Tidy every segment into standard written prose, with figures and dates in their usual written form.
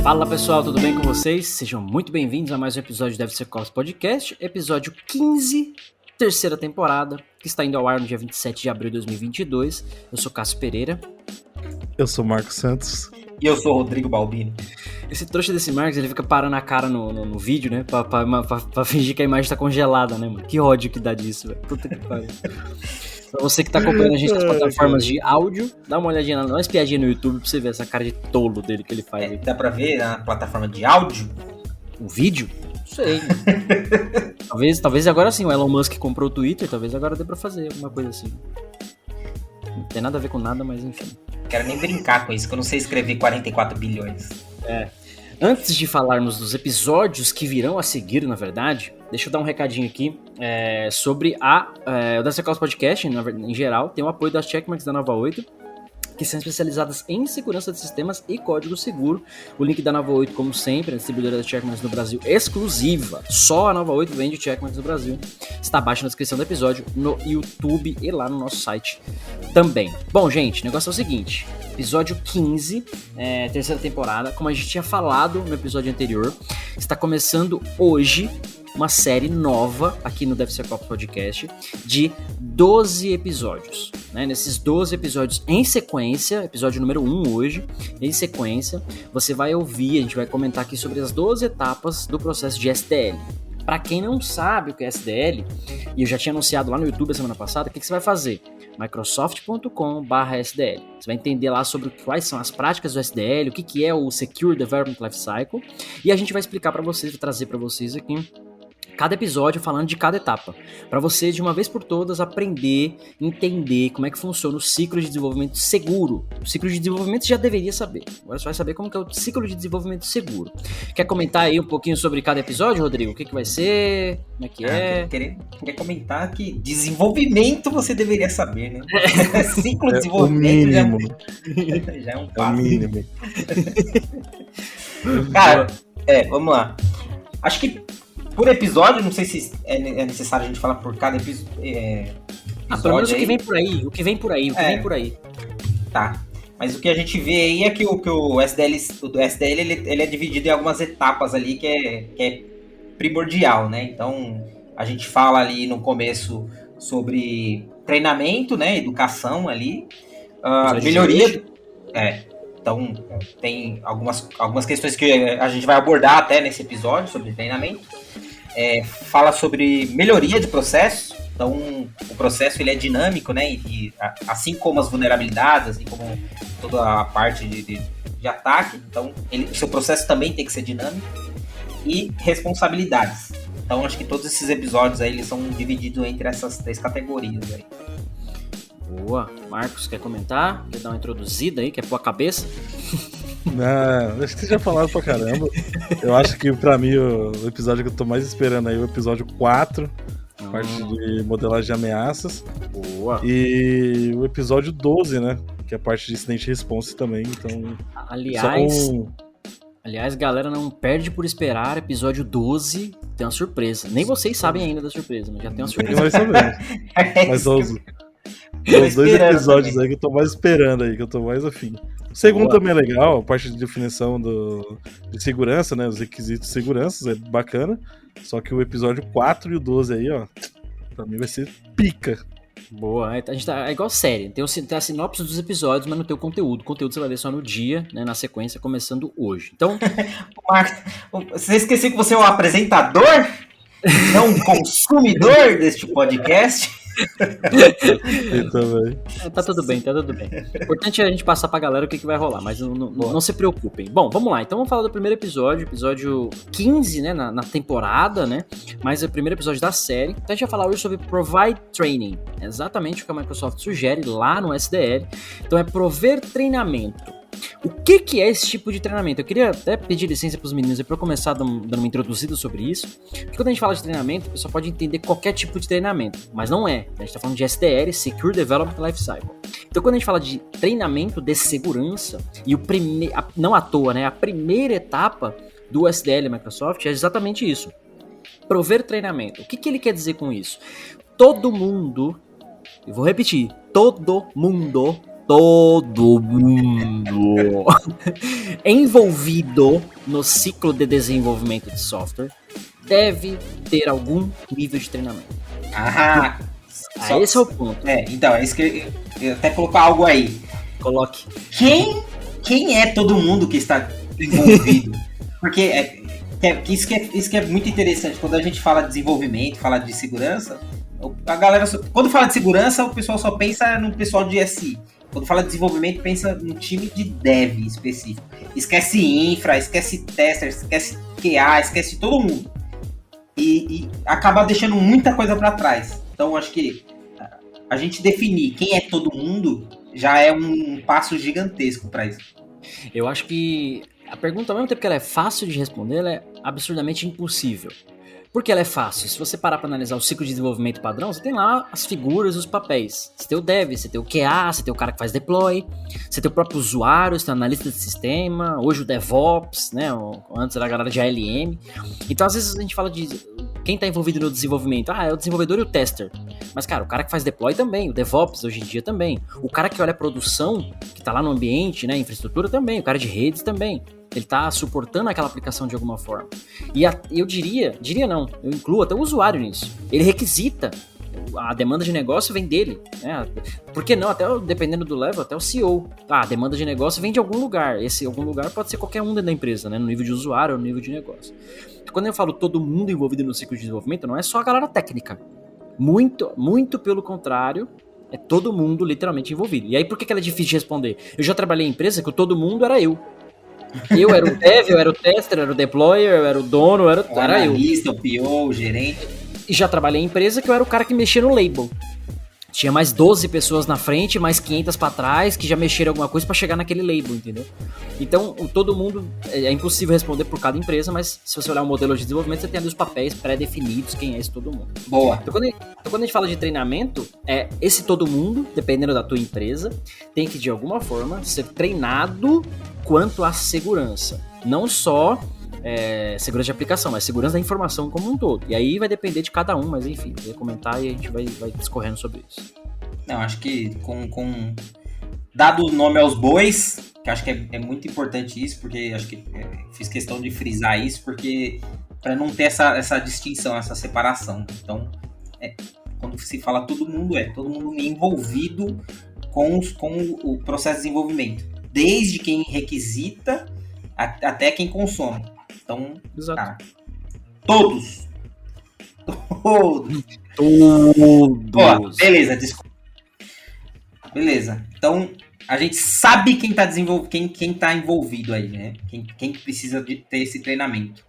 Fala pessoal, tudo bem com vocês? Sejam muito bem-vindos a mais um episódio do DevSecOps Podcast, episódio 15, terceira temporada, que está indo ao ar no dia 27 de abril de 2022. Eu sou Cássio Pereira. Eu sou Marcos Santos. E eu sou o Rodrigo Balbini. Esse trouxa desse Marcos, ele fica parando a cara no vídeo, né? Pra fingir que a imagem tá congelada, né, mano? Que ódio que dá disso, velho. Puta que pariu. Pra você que tá acompanhando a gente nas plataformas de áudio, dá uma olhadinha, dá uma espiadinha no YouTube pra você ver essa cara de tolo dele que ele faz. Dá pra ver na plataforma de áudio? Um vídeo? Não sei. talvez agora sim, o Elon Musk comprou o Twitter, talvez agora dê pra fazer alguma coisa assim. Não tem nada a ver com nada, mas enfim. Quero nem brincar com isso, que eu não sei escrever 44 bilhões. Antes de falarmos dos episódios que virão a seguir, na verdade, deixa eu dar um recadinho aqui sobre o DevSecOps Podcast, em geral, tem o apoio das Checkmarks da Nova 8, que são especializadas em segurança de sistemas e código seguro. O link da Nova 8, como sempre, a distribuidora da Checkmarks no Brasil exclusiva. Só a Nova 8 vende Checkmarks no Brasil. Está abaixo na descrição do episódio, no YouTube e lá no nosso site também. Bom, gente, o negócio é o seguinte. Episódio 15, terceira temporada. Como a gente tinha falado no episódio anterior, está começando hoje uma série nova aqui no DevSecOps Podcast de 12 episódios. Né? Nesses 12 episódios em sequência, episódio número 1 hoje, em sequência, você vai ouvir, a gente vai comentar aqui sobre as 12 etapas do processo de SDL. Para quem não sabe o que é SDL, e eu já tinha anunciado lá no YouTube a semana passada, o que você vai fazer? Microsoft.com/SDL. Você vai entender lá sobre quais são as práticas do SDL, o que é o Secure Development Lifecycle, e a gente vai explicar para vocês, vou trazer para vocês aqui cada episódio falando de cada etapa, para você de uma vez por todas aprender, entender como é que funciona o ciclo de desenvolvimento seguro. O ciclo de desenvolvimento você já deveria saber, agora você vai saber como que é o ciclo de desenvolvimento seguro. Quer comentar aí um pouquinho sobre cada episódio, Rodrigo? O que vai ser? Como é que é? Queria comentar que desenvolvimento você deveria saber, né? Ciclo de desenvolvimento já é um passo. É o mínimo. Cara, vamos lá. Acho que por episódio, não sei se é necessário a gente falar por cada episódio. Pelo menos o que vem por aí. Tá. Mas o que a gente vê aí é que o SDL ele é dividido em algumas etapas ali que é primordial, né? Então, a gente fala ali no começo sobre treinamento, né? Educação ali. Melhoria. Então, tem algumas questões que a gente vai abordar até nesse episódio sobre treinamento. Fala sobre melhoria de processo. Então, o processo ele é dinâmico, né? E assim como as vulnerabilidades, assim como toda a parte de ataque, então o seu processo também tem que ser dinâmico. E responsabilidades. Então, acho que todos esses episódios aí eles são divididos entre essas 3 categorias aí. Boa. Marcos, quer comentar? Quer dar uma introduzida aí? Quer pôr a cabeça? Não, acho que você já falaram pra caramba. Eu acho que pra mim o episódio que eu tô mais esperando aí é o episódio 4, parte de modelagem de ameaças. Boa. E o episódio 12, né? Que é a parte de incident response também. Então, Aliás, galera, não perde por esperar. Episódio 12 tem uma surpresa. Nem vocês sabem ainda da surpresa, mas já tem uma surpresa. Nós sabemos. Mas os 2 episódios também aí que eu tô mais esperando aí, que eu tô mais afim. O segundo também é legal, a parte de definição de segurança, né? Os requisitos de segurança, é bacana. Só que o episódio 4 e o 12 aí, ó, pra mim vai ser pica. Boa, a gente é igual série, tem a sinopse dos episódios, mas não tem o conteúdo. O conteúdo você vai ver só no dia, né, na sequência, começando hoje. Então, Marcos, você esqueceu que você é um apresentador, não um consumidor deste podcast? Tá tudo bem. O importante é a gente passar pra galera o que vai rolar, mas não se preocupem. Bom, vamos lá, então vamos falar do primeiro episódio 15, né, na temporada, né, mas é o primeiro episódio da série. Então a gente vai falar hoje sobre Provide Training, exatamente o que a Microsoft sugere lá no SDL. Então é prover treinamento. O que é esse tipo de treinamento? Eu queria até pedir licença para os meninos para eu começar dando uma introduzida sobre isso. Porque quando a gente fala de treinamento, o pessoal pode entender qualquer tipo de treinamento, mas não é. A gente está falando de SDL, Secure Development Lifecycle. Então quando a gente fala de treinamento de segurança, e não à toa, né, a primeira etapa do SDL Microsoft é exatamente isso. Prover treinamento. O que ele quer dizer com isso? Todo mundo, eu vou repetir, todo mundo todo mundo envolvido no ciclo de desenvolvimento de software deve ter algum nível de treinamento. Esse é o ponto. Então, é isso que eu até colocar algo aí. Coloque. Quem é todo mundo que está envolvido? Porque isso que é muito interessante. Quando a gente fala de desenvolvimento, fala de segurança, a galera, quando fala de segurança, o pessoal só pensa no pessoal de SI. Quando fala de desenvolvimento, pensa no time de dev específico. Esquece infra, esquece tester, esquece QA, esquece todo mundo. E acaba deixando muita coisa para trás. Então, acho que a gente definir quem é todo mundo já é um passo gigantesco para isso. Eu acho que a pergunta, ao mesmo tempo que ela é fácil de responder, ela é absurdamente impossível. Por que ela é fácil? Se você parar para analisar o ciclo de desenvolvimento padrão, você tem lá as figuras e os papéis. Você tem o dev, você tem o QA, você tem o cara que faz deploy, você tem o próprio usuário, você tem o analista de sistema, hoje o DevOps, né? Antes era a galera de ALM. Então, às vezes a gente fala de quem está envolvido no desenvolvimento. É o desenvolvedor e o tester. Mas, cara, o cara que faz deploy também, o DevOps hoje em dia também. O cara que olha a produção, que está lá no ambiente, né? Infraestrutura também, o cara de redes também. Ele está suportando aquela aplicação de alguma forma. E eu eu incluo até o usuário nisso. Ele requisita, a demanda de negócio vem dele, né? Por que não? Até dependendo do level, até o CEO. A demanda de negócio vem de algum lugar. Esse algum lugar pode ser qualquer um dentro da empresa, né? No nível de usuário ou no nível de negócio. Quando eu falo todo mundo envolvido no ciclo de desenvolvimento, não é só a galera técnica. Muito, muito pelo contrário, é todo mundo literalmente envolvido. E aí por que ela é difícil de responder? Eu já trabalhei em empresa que o todo mundo era eu. Eu era o dev, eu era o tester, eu era o deployer, eu era o dono, era eu. O analista, o PO, o gerente. E já trabalhei em empresa que eu era o cara que mexia no label. Tinha mais 12 pessoas na frente, mais 500 pra trás, que já mexeram alguma coisa pra chegar naquele label, entendeu? Então, todo mundo, é impossível responder por cada empresa, mas se você olhar o modelo de desenvolvimento, você tem ali os papéis pré-definidos, quem é esse todo mundo. Boa. Então, quando a gente fala de treinamento, esse todo mundo, dependendo da tua empresa, tem que, de alguma forma, ser treinado quanto à segurança. Não só segurança de aplicação, mas segurança da informação como um todo. E aí vai depender de cada um, mas enfim, eu ia comentar e a gente vai discorrendo sobre isso. Não, acho que com dado o nome aos bois, que acho que é muito importante isso, porque acho que fiz questão de frisar isso, porque para não ter essa distinção, essa separação. Então, quando se fala todo mundo envolvido com o processo de desenvolvimento, desde quem requisita até quem consome. Então, exato. Todos. Todos. Beleza, desculpa. Beleza. Então, a gente sabe quem tá envolvido aí, né? Quem precisa de ter esse treinamento.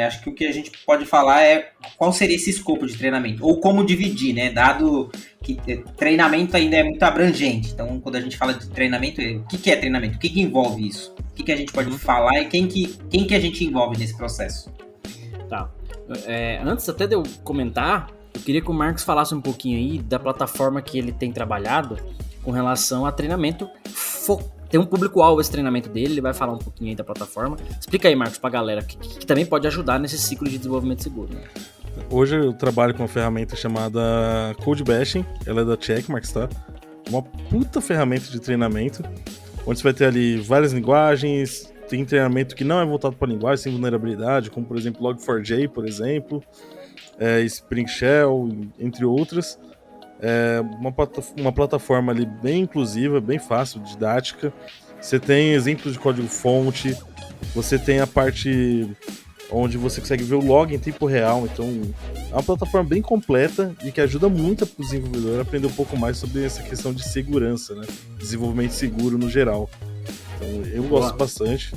Acho que o que a gente pode falar é qual seria esse escopo de treinamento, ou como dividir, né? Dado que treinamento ainda é muito abrangente. Então, quando a gente fala de treinamento, o que é treinamento? O que envolve isso? O que a gente pode falar e quem que a gente envolve nesse processo? Tá. Antes até de eu comentar, eu queria que o Marcos falasse um pouquinho aí da plataforma que ele tem trabalhado com relação a treinamento. Tem um público-alvo esse treinamento dele, ele vai falar um pouquinho aí da plataforma. Explica aí, Marcos, pra galera, que também pode ajudar nesse ciclo de desenvolvimento seguro. Né? Hoje eu trabalho com uma ferramenta chamada Code Bashing, ela é da Checkmarx, tá? Uma puta ferramenta de treinamento, onde você vai ter ali várias linguagens, tem treinamento que não é voltado para linguagem, sem vulnerabilidade, como por exemplo Log4j, por exemplo, Spring Shell, entre outras. Uma plataforma ali bem inclusiva, bem fácil, didática. Você tem exemplos de código-fonte, você tem a parte onde você consegue ver o log em tempo real. Então, é uma plataforma bem completa e que ajuda muito o desenvolvedor a aprender um pouco mais sobre essa questão de segurança, né? Desenvolvimento seguro no geral. Então, eu gosto bastante.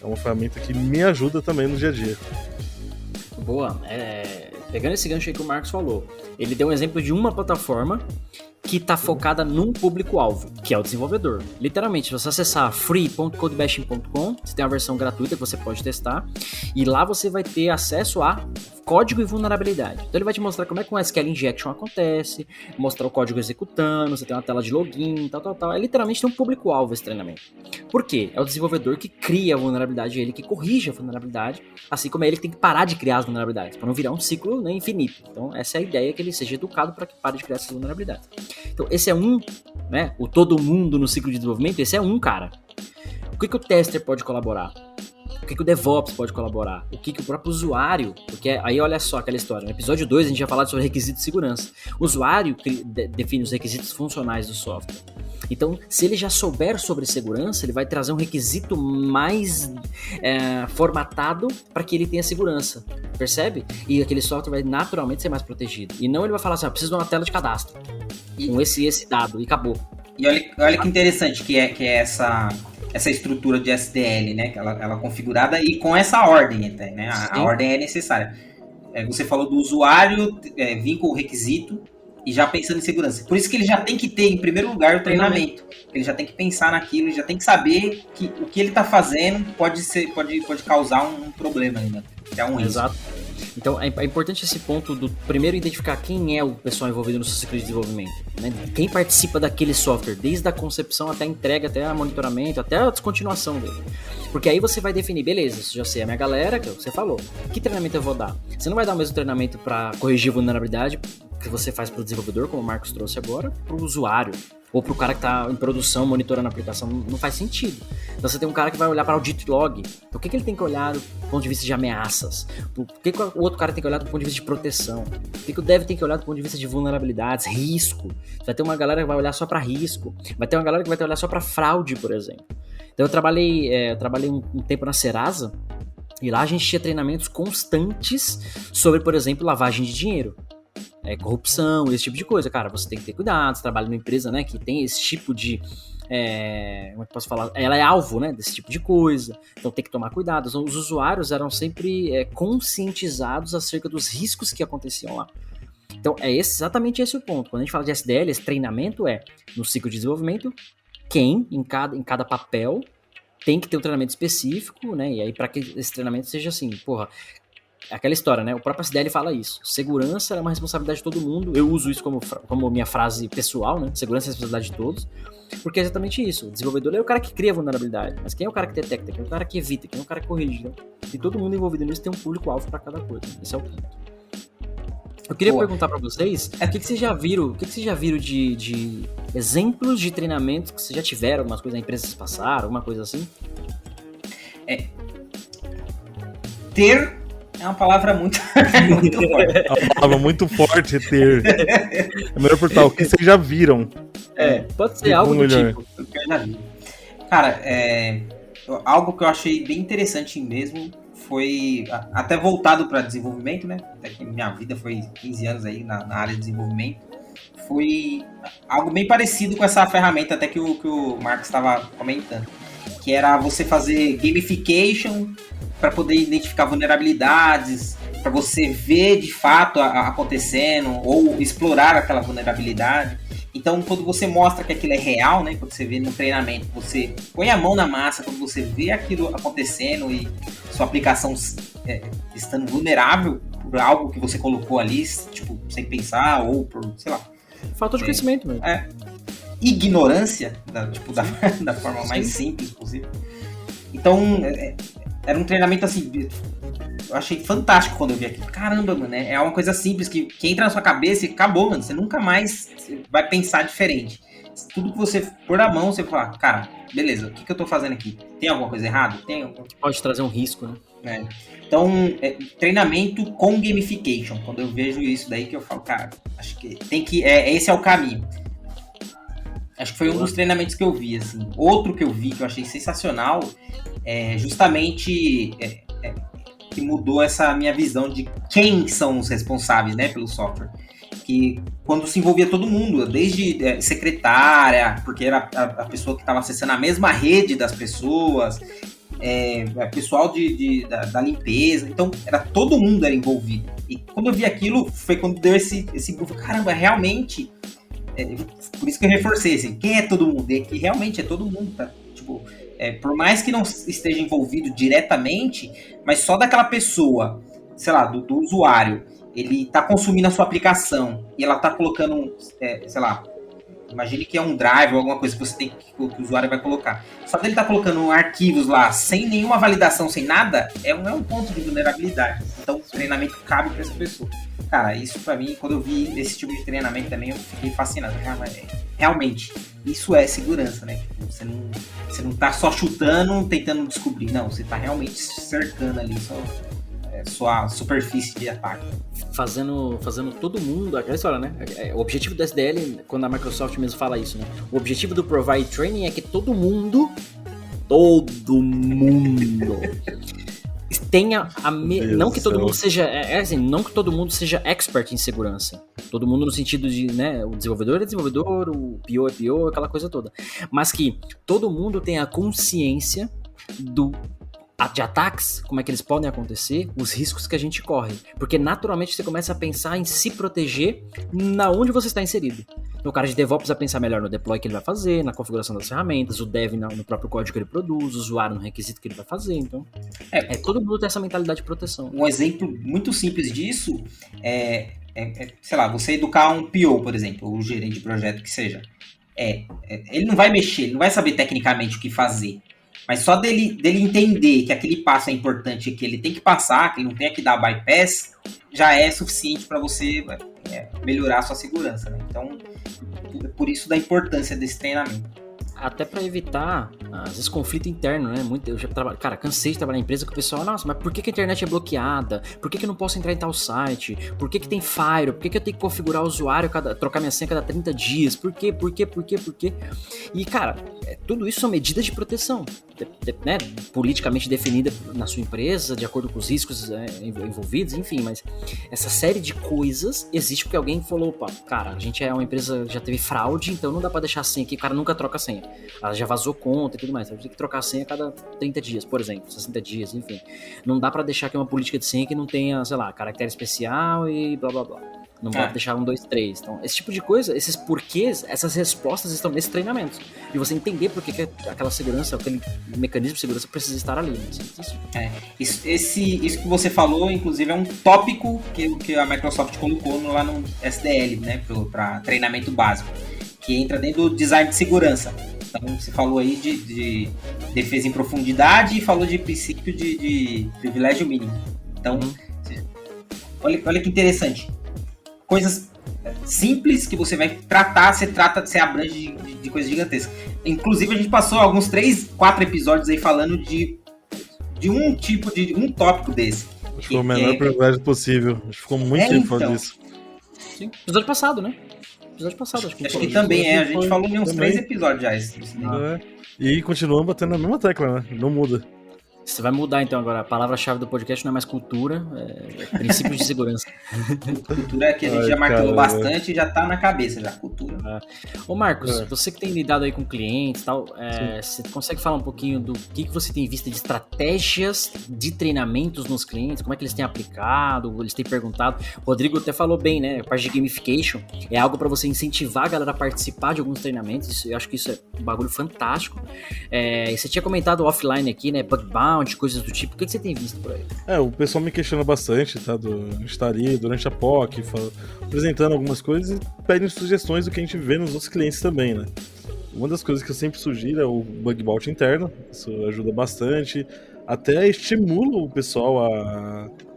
É uma ferramenta que me ajuda também no dia a dia. Boa. Pegando esse gancho aí que o Marcos falou, ele deu um exemplo de uma plataforma que está focada num público-alvo, que é o desenvolvedor. Literalmente, se você acessar free.codebashing.com, você tem uma versão gratuita que você pode testar, e lá você vai ter acesso a código e vulnerabilidade. Então ele vai te mostrar como é que um SQL injection acontece, mostrar o código executando, você tem uma tela de login, tal. Literalmente tem um público-alvo esse treinamento. Por quê? É o desenvolvedor que cria a vulnerabilidade, ele que corrige a vulnerabilidade, assim como é ele que tem que parar de criar as vulnerabilidades, para não virar um ciclo, né, infinito. Então essa é a ideia, que ele seja educado para que pare de criar essas vulnerabilidades. Então, esse é né? O todo mundo no ciclo de desenvolvimento, esse é um cara. O que o tester pode colaborar? O que o DevOps pode colaborar? O que o próprio usuário... Porque aí olha só aquela história. No episódio 2 a gente já falou sobre requisitos de segurança. O usuário define os requisitos funcionais do software. Então, se ele já souber sobre segurança, ele vai trazer um requisito mais formatado para que ele tenha segurança. Percebe? E aquele software vai naturalmente ser mais protegido. E não ele vai falar assim, preciso de uma tela de cadastro. Com esse dado. E acabou. E olha que interessante que é essa estrutura de SDL, né? Ela configurada e com essa ordem até, né? A ordem é necessária. Você falou do usuário vir com o requisito e já pensando em segurança. Por isso que ele já tem que ter, em primeiro lugar, o treinamento. Ele já tem que pensar naquilo, ele já tem que saber que o que ele está fazendo pode causar um problema ainda. Que é um risco. Exato. Então é importante esse ponto do primeiro identificar quem é o pessoal envolvido no seu ciclo de desenvolvimento, né? Quem participa daquele software, desde a concepção até a entrega, até a monitoramento, até a descontinuação dele. Porque aí você vai definir, beleza, isso já sei a minha galera, que você falou, que treinamento eu vou dar? Você não vai dar o mesmo treinamento para corrigir vulnerabilidade que você faz para o desenvolvedor, como o Marcos trouxe agora, para o usuário. Ou para o cara que está em produção, monitorando a aplicação, não faz sentido. Então você tem um cara que vai olhar para audit log. Então o que ele tem que olhar do ponto de vista de ameaças? O que o outro cara tem que olhar do ponto de vista de proteção? O que o dev tem que olhar do ponto de vista de vulnerabilidades, risco? Vai ter uma galera que vai olhar só para risco. Vai ter uma galera que vai olhar só para fraude, por exemplo. Então eu trabalhei um tempo na Serasa e lá a gente tinha treinamentos constantes sobre, por exemplo, lavagem de dinheiro. Corrupção, esse tipo de coisa. Cara, você tem que ter cuidado, você trabalha numa empresa, né, que tem esse tipo de... como é que posso falar? Ela é alvo, né, desse tipo de coisa. Então tem que tomar cuidado. Os usuários eram sempre conscientizados acerca dos riscos que aconteciam lá. Então exatamente esse o ponto. Quando a gente fala de SDL, esse treinamento no ciclo de desenvolvimento, quem em cada papel tem que ter um treinamento específico, né, e aí para que esse treinamento seja assim, aquela história, né? O próprio SDL fala isso. Segurança é uma responsabilidade de todo mundo. Eu uso isso como minha frase pessoal, né? Segurança é a responsabilidade de todos. Porque é exatamente isso. O desenvolvedor é o cara que cria a vulnerabilidade. Mas quem é o cara que detecta? Quem é o cara que evita? Quem é o cara que corrige? Né? E todo mundo envolvido nisso tem um público-alvo para cada coisa. Esse é o ponto. Eu queria perguntar para vocês, o que vocês já viram de exemplos de treinamentos que vocês já tiveram, algumas coisas na empresa que vocês passaram, alguma coisa assim? Ter é uma palavra muito forte. É uma palavra muito forte, ter. É melhor perguntar o que vocês já viram. Pode ser algo do tipo. Cara, algo que eu achei bem interessante mesmo foi, até voltado para desenvolvimento, né? Até que minha vida foi 15 anos aí na área de desenvolvimento. Foi algo bem parecido com essa ferramenta até que o Marcos estava comentando. Que era você fazer gamification para poder identificar vulnerabilidades, para você ver de fato acontecendo ou explorar aquela vulnerabilidade. Então, quando você mostra que aquilo é real, né, quando você vê no treinamento, você põe a mão na massa, quando você vê aquilo acontecendo e sua aplicação estando vulnerável por algo que você colocou ali, tipo, sem pensar ou por, sei lá. Falta de conhecimento mesmo. Ignorância, da forma mais simples possível. Então, era um treinamento assim, eu achei fantástico quando eu vi aquilo. Caramba, mano, é uma coisa simples que entra na sua cabeça e acabou, mano. Você nunca mais vai pensar diferente. Tudo que você pôr na mão, você fala, cara, beleza, o que eu tô fazendo aqui? Tem alguma coisa errada? Pode trazer um risco, né? Então, treinamento com gamification. Quando eu vejo isso daí que eu falo, cara, acho que tem que... esse é o caminho. Acho que foi um dos treinamentos que eu vi, assim. Outro que eu vi, que eu achei sensacional, justamente que mudou essa minha visão de quem são os responsáveis, né, pelo software. Que quando se envolvia todo mundo, desde secretária, porque era a pessoa que estava acessando a mesma rede das pessoas, pessoal da limpeza, então todo mundo era envolvido. E quando eu vi aquilo, foi quando deu esse grupo, caramba, realmente... por isso que eu reforcei, assim, quem é todo mundo? Que realmente é todo mundo, tá? Tipo, por mais que não esteja envolvido diretamente, mas só daquela pessoa, sei lá, do usuário, ele tá consumindo a sua aplicação e ela tá colocando, sei lá, imagine que é um drive ou alguma coisa que o usuário vai colocar. Só dele tá colocando arquivos lá sem nenhuma validação, sem nada, é um ponto de vulnerabilidade. Então, então o treinamento cabe para essa pessoa. Cara, isso pra mim, quando eu vi esse tipo de treinamento também, eu fiquei fascinado. Realmente, isso é segurança, né? Você não tá só chutando, tentando descobrir. Não, você tá realmente cercando ali sua superfície de ataque. Fazendo todo mundo, aquela história, né? O objetivo do SDL, quando a Microsoft mesmo fala isso, né? O objetivo do Provide Training é que todo mundo tenha não que todo mundo seja assim, não que todo mundo seja expert em segurança. Todo mundo no sentido de, né, o desenvolvedor é desenvolvedor, o PO é PO, aquela coisa toda. Mas que todo mundo tenha consciência de ataques, como é que eles podem acontecer, os riscos que a gente corre. Porque naturalmente você começa a pensar em se proteger na onde você está inserido. Então, o cara de DevOps vai pensar melhor no deploy que ele vai fazer, na configuração das ferramentas, o dev no próprio código que ele produz, o usuário no requisito que ele vai fazer. Então, todo mundo tem essa mentalidade de proteção. Um exemplo muito simples disso sei lá, você educar um PO, por exemplo, ou um gerente de projeto que seja. Ele não vai mexer, ele não vai saber tecnicamente o que fazer. Mas só dele entender que aquele passo é importante, que ele tem que passar, que ele não tem que dar bypass, já é suficiente para você melhorar a sua segurança, né? Então, por isso da importância desse treinamento. Até pra evitar, às vezes, conflito interno, né? Eu já cara, cansei de trabalhar em empresa que o pessoal, nossa, mas por que a internet é bloqueada? Por que eu não posso entrar em tal site? Por que tem firewall? Por que eu tenho que configurar o usuário, trocar minha senha cada 30 dias? Por quê? E, cara, tudo isso são medidas de proteção, né? Politicamente definida na sua empresa, de acordo com os riscos envolvidos, enfim, mas essa série de coisas existe porque alguém falou, opa, cara, a gente é uma empresa que já teve fraude, então não dá pra deixar a senha aqui, o cara nunca troca a senha. Ela já vazou conta e tudo mais. A gente tem que trocar a senha a cada 30 dias, por exemplo, 60 dias, enfim. Não dá pra deixar aqui uma política de senha que não tenha, sei lá, caractere especial e blá blá blá. Não pode deixar 1, 2, 3. Então, esse tipo de coisa, esses porquês, essas respostas estão nesse treinamento. E você entender por que aquela segurança, aquele mecanismo de segurança precisa estar ali. Isso que você falou, inclusive, é um tópico que a Microsoft colocou lá no SDL, né, para treinamento básico, que entra dentro do design de segurança. Então, você falou aí de defesa em profundidade e falou de princípio de privilégio mínimo. Então, olha que interessante. Coisas simples que você vai tratar, você abrange de coisas gigantescas. Inclusive, a gente passou alguns 3, 4 episódios aí falando de um tipo de um tópico desse. Acho que foi o menor privilégio possível. Acho que ficou muito tempo falando disso. Sim, episódio passado, né? Acho que também a gente falou em uns 3 episódios já. E continuamos batendo na mesma tecla, né? Não muda. Você vai mudar então agora. A palavra-chave do podcast não é mais cultura, é princípios de segurança. Cultura é que a gente já martelou bastante e já tá na cabeça já, cultura. Ô Marcos, você que tem lidado aí com clientes e tal, você consegue falar um pouquinho do que você tem visto de estratégias de treinamentos nos clientes, como é que eles têm aplicado, eles têm perguntado. O Rodrigo até falou bem, né? A parte de gamification é algo para você incentivar a galera a participar de alguns treinamentos. Eu acho que isso é um bagulho fantástico. E você tinha comentado offline aqui, né? Bug bounty, coisas do tipo. O que você tem visto por aí? O pessoal me questiona bastante, tá? A gente tá ali durante a POC, apresentando algumas coisas e pedem sugestões do que a gente vê nos outros clientes também, né? Uma das coisas que eu sempre sugiro é o bug bounty interno. Isso ajuda bastante. Até estimula o pessoal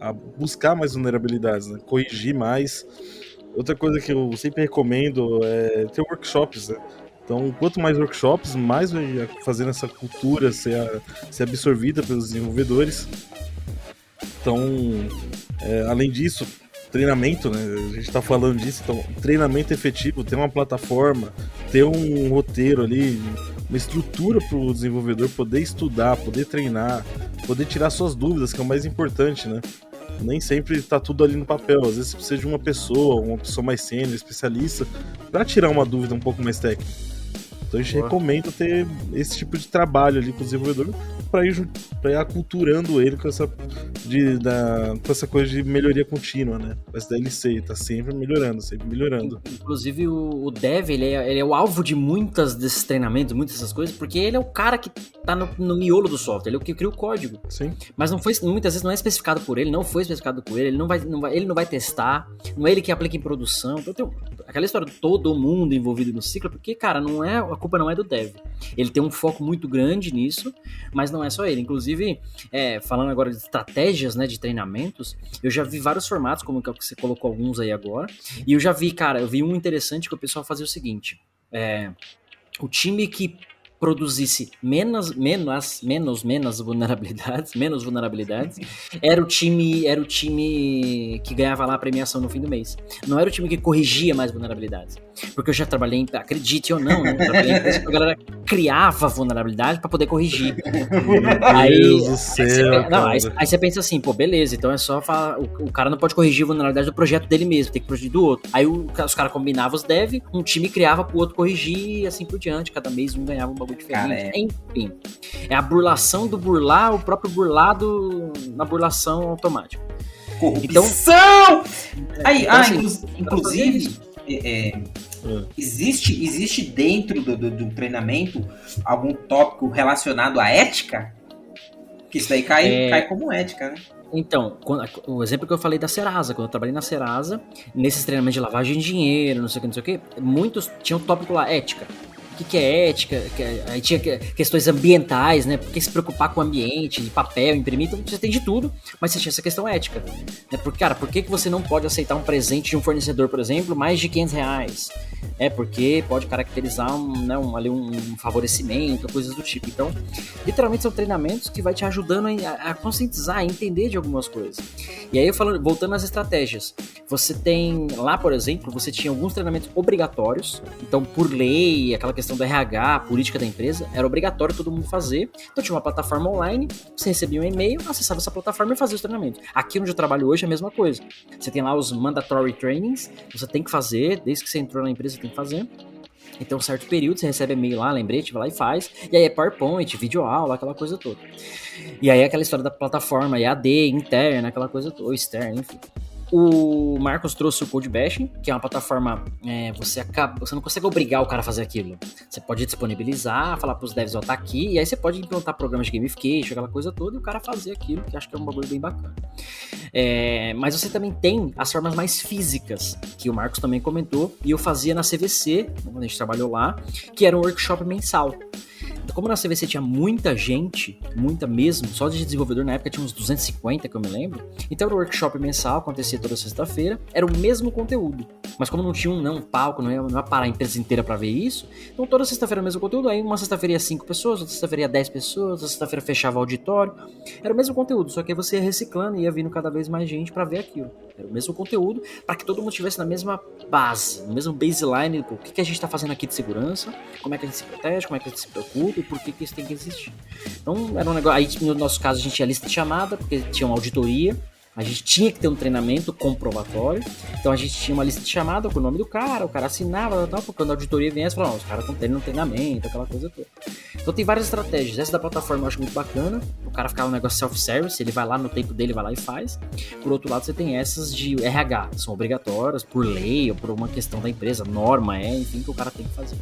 a buscar mais vulnerabilidades, né? Corrigir mais. Outra coisa que eu sempre recomendo é ter workshops, né? Então, quanto mais workshops, mais vai fazendo essa cultura ser absorvida pelos desenvolvedores. Então, além disso, treinamento, né? A gente está falando disso, então, treinamento efetivo, ter uma plataforma, ter um roteiro ali, uma estrutura para o desenvolvedor poder estudar, poder treinar, poder tirar suas dúvidas, que é o mais importante, né? Nem sempre está tudo ali no papel, às vezes você precisa de uma pessoa mais sênior, especialista, para tirar uma dúvida um pouco mais técnica. Então a gente recomenda ter esse tipo de trabalho ali com o desenvolvedor para ir aculturando ele com essa coisa de melhoria contínua, né? O SDLC tá sempre melhorando. Inclusive o dev, ele é o alvo de muitas desses treinamentos, muitas dessas coisas, porque ele é o cara que tá no miolo do software, ele é o que cria o código. Sim. Mas muitas vezes não é especificado por ele, não foi especificado por ele, ele não vai testar, não é ele que aplica em produção. Então aquela história de todo mundo envolvido no ciclo, porque, cara, a culpa não é do dev. Ele tem um foco muito grande nisso, mas não é só ele. Inclusive, falando agora de estratégias, né, de treinamentos, eu já vi vários formatos, como que você colocou alguns aí agora, e eu vi um interessante que o pessoal fazia o seguinte, o time que produzisse menos vulnerabilidades, era o time que ganhava lá a premiação no fim do mês. Não era o time que corrigia mais vulnerabilidades. Porque eu já trabalhei, acredite ou não, né? Trabalhei em empresa que a galera criava vulnerabilidade pra poder corrigir. Meu Deus do céu, aí você pensa assim, pô, beleza, então é só falar, o cara não pode corrigir a vulnerabilidade do projeto dele mesmo, tem que corrigir do outro. Aí os caras combinavam os dev, um time criava pro outro corrigir e assim por diante, cada mês um ganhava um bagulho diferente. Cara, enfim, é a burlação do burlar, o próprio burlado na burlação automática. Corrupção! Inclusive, existe dentro do treinamento algum tópico relacionado à ética? Que isso daí cai como ética, né? Então, o exemplo que eu falei da Serasa, quando eu trabalhei na Serasa, nesses treinamentos de lavagem de dinheiro, não sei o que, muitos tinham um tópico lá, ética. O que é ética? Aí tinha questões ambientais, né? Por que se preocupar com o ambiente, de papel, imprimir, então você tem de tudo, mas você tinha essa questão ética. Né? Porque, cara, por que você não pode aceitar um presente de um fornecedor, por exemplo, mais de R$500? Porque pode caracterizar um favorecimento, coisas do tipo. Então, literalmente são treinamentos que vai te ajudando a conscientizar, a entender de algumas coisas. E aí, voltando às estratégias, você tem, lá, por exemplo, você tinha alguns treinamentos obrigatórios, então, por lei, aquela questão do RH, a política da empresa, era obrigatório todo mundo fazer. Então tinha uma plataforma online, você recebia um e-mail, acessava essa plataforma e fazia os treinamentos. Aqui onde eu trabalho hoje é a mesma coisa. Você tem lá os mandatory trainings, você tem que fazer, desde que você entrou na empresa você tem que fazer. Então, um certo período, você recebe e-mail lá, lembrete, vai lá e faz. E aí é PowerPoint, videoaula, aquela coisa toda. E aí é aquela história da plataforma EAD, interna, aquela coisa toda, ou externa, enfim. O Marcos trouxe o Code Bashing, que é uma plataforma, você não consegue obrigar o cara a fazer aquilo. Você pode disponibilizar, falar pros devs, tá aqui, e aí você pode implantar programas de gamification, aquela coisa toda, e o cara fazer aquilo, que acho que é um bagulho bem bacana. Mas você também tem as formas mais físicas, que o Marcos também comentou, e eu fazia na CVC, quando a gente trabalhou lá, que era um workshop mensal. Como na CVC tinha muita gente, muita mesmo, só de desenvolvedor na época tinha uns 250 que eu me lembro, então era um workshop mensal, acontecia toda sexta-feira, era o mesmo conteúdo, mas como não tinha um palco, não ia parar a empresa inteira pra ver isso, então toda sexta-feira era o mesmo conteúdo, aí uma sexta-feira ia 5 pessoas, outra sexta-feira ia 10 pessoas, outra sexta-feira fechava o auditório, era o mesmo conteúdo, só que aí você ia reciclando e ia vindo cada vez mais gente pra ver aquilo, era o mesmo conteúdo, pra que todo mundo estivesse na mesma base, no mesmo baseline, o que a gente tá fazendo aqui de segurança, como é que a gente se protege, como é que a gente se preocupa, por que isso tem que existir. Então, era um negócio. Aí, no nosso caso, a gente tinha lista de chamada, porque tinha uma auditoria, a gente tinha que ter um treinamento comprobatório. Então, a gente tinha uma lista de chamada com o nome do cara, o cara assinava, tal, porque quando a auditoria viesse, falava, os caras estão tendo um treinamento, aquela coisa toda. Então, tem várias estratégias. Essa da plataforma eu acho muito bacana, o cara ficar um negócio self-service, ele vai lá no tempo dele, vai lá e faz. Por outro lado, você tem essas de RH, são obrigatórias por lei ou por uma questão da empresa, norma, enfim, que o cara tem que fazer.